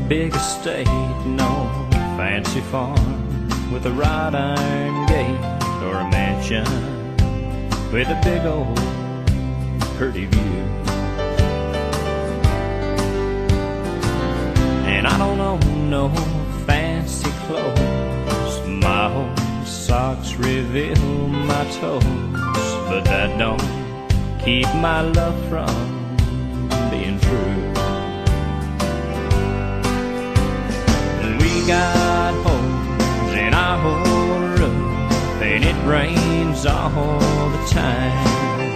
big estate, no fancy farm with a wrought iron gate, or a mansion with a big old pretty view. And I don't own no fancy clothes, my old socks reveal my toes, but that don't keep my love from being true. And we got holes in our whole roof, and it rains all the time.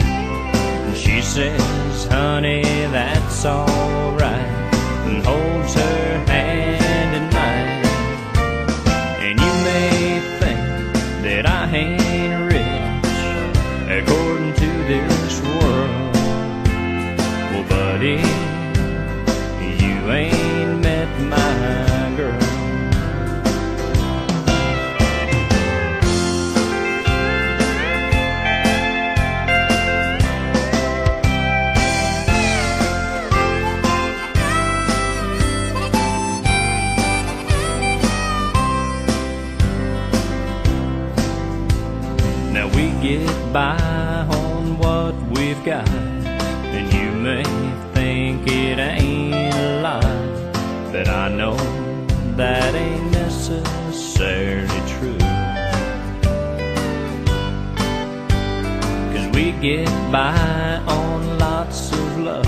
And she says, honey, that's alright, and holds her hand in mine. And you may think that I ain't rich according to this world. Well, buddy, you ain't met my girl. Get by on what we've got, and you may think it ain't a lot, but I know that ain't necessarily true. 'Cause we get by on lots of love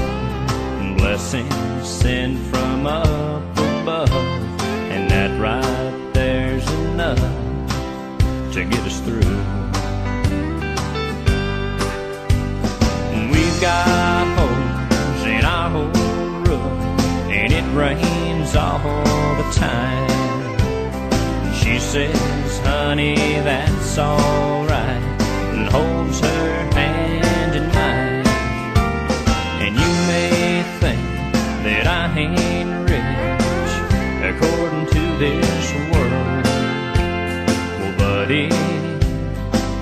and blessings sent from up above, and that right there's enough to get us through. Got holes in our whole roof, and it rains all the time. She says, honey, that's alright, and holds her hand in mine. And you may think that I ain't rich according to this world. Well, buddy,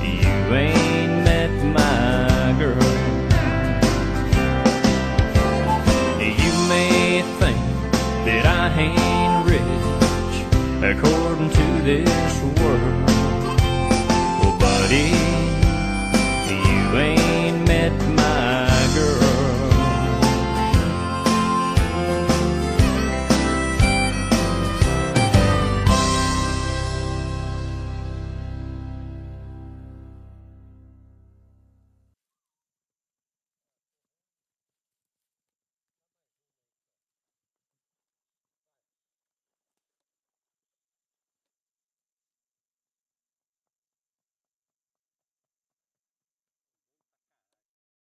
you ain't met my girl. That I ain't rich according to this world.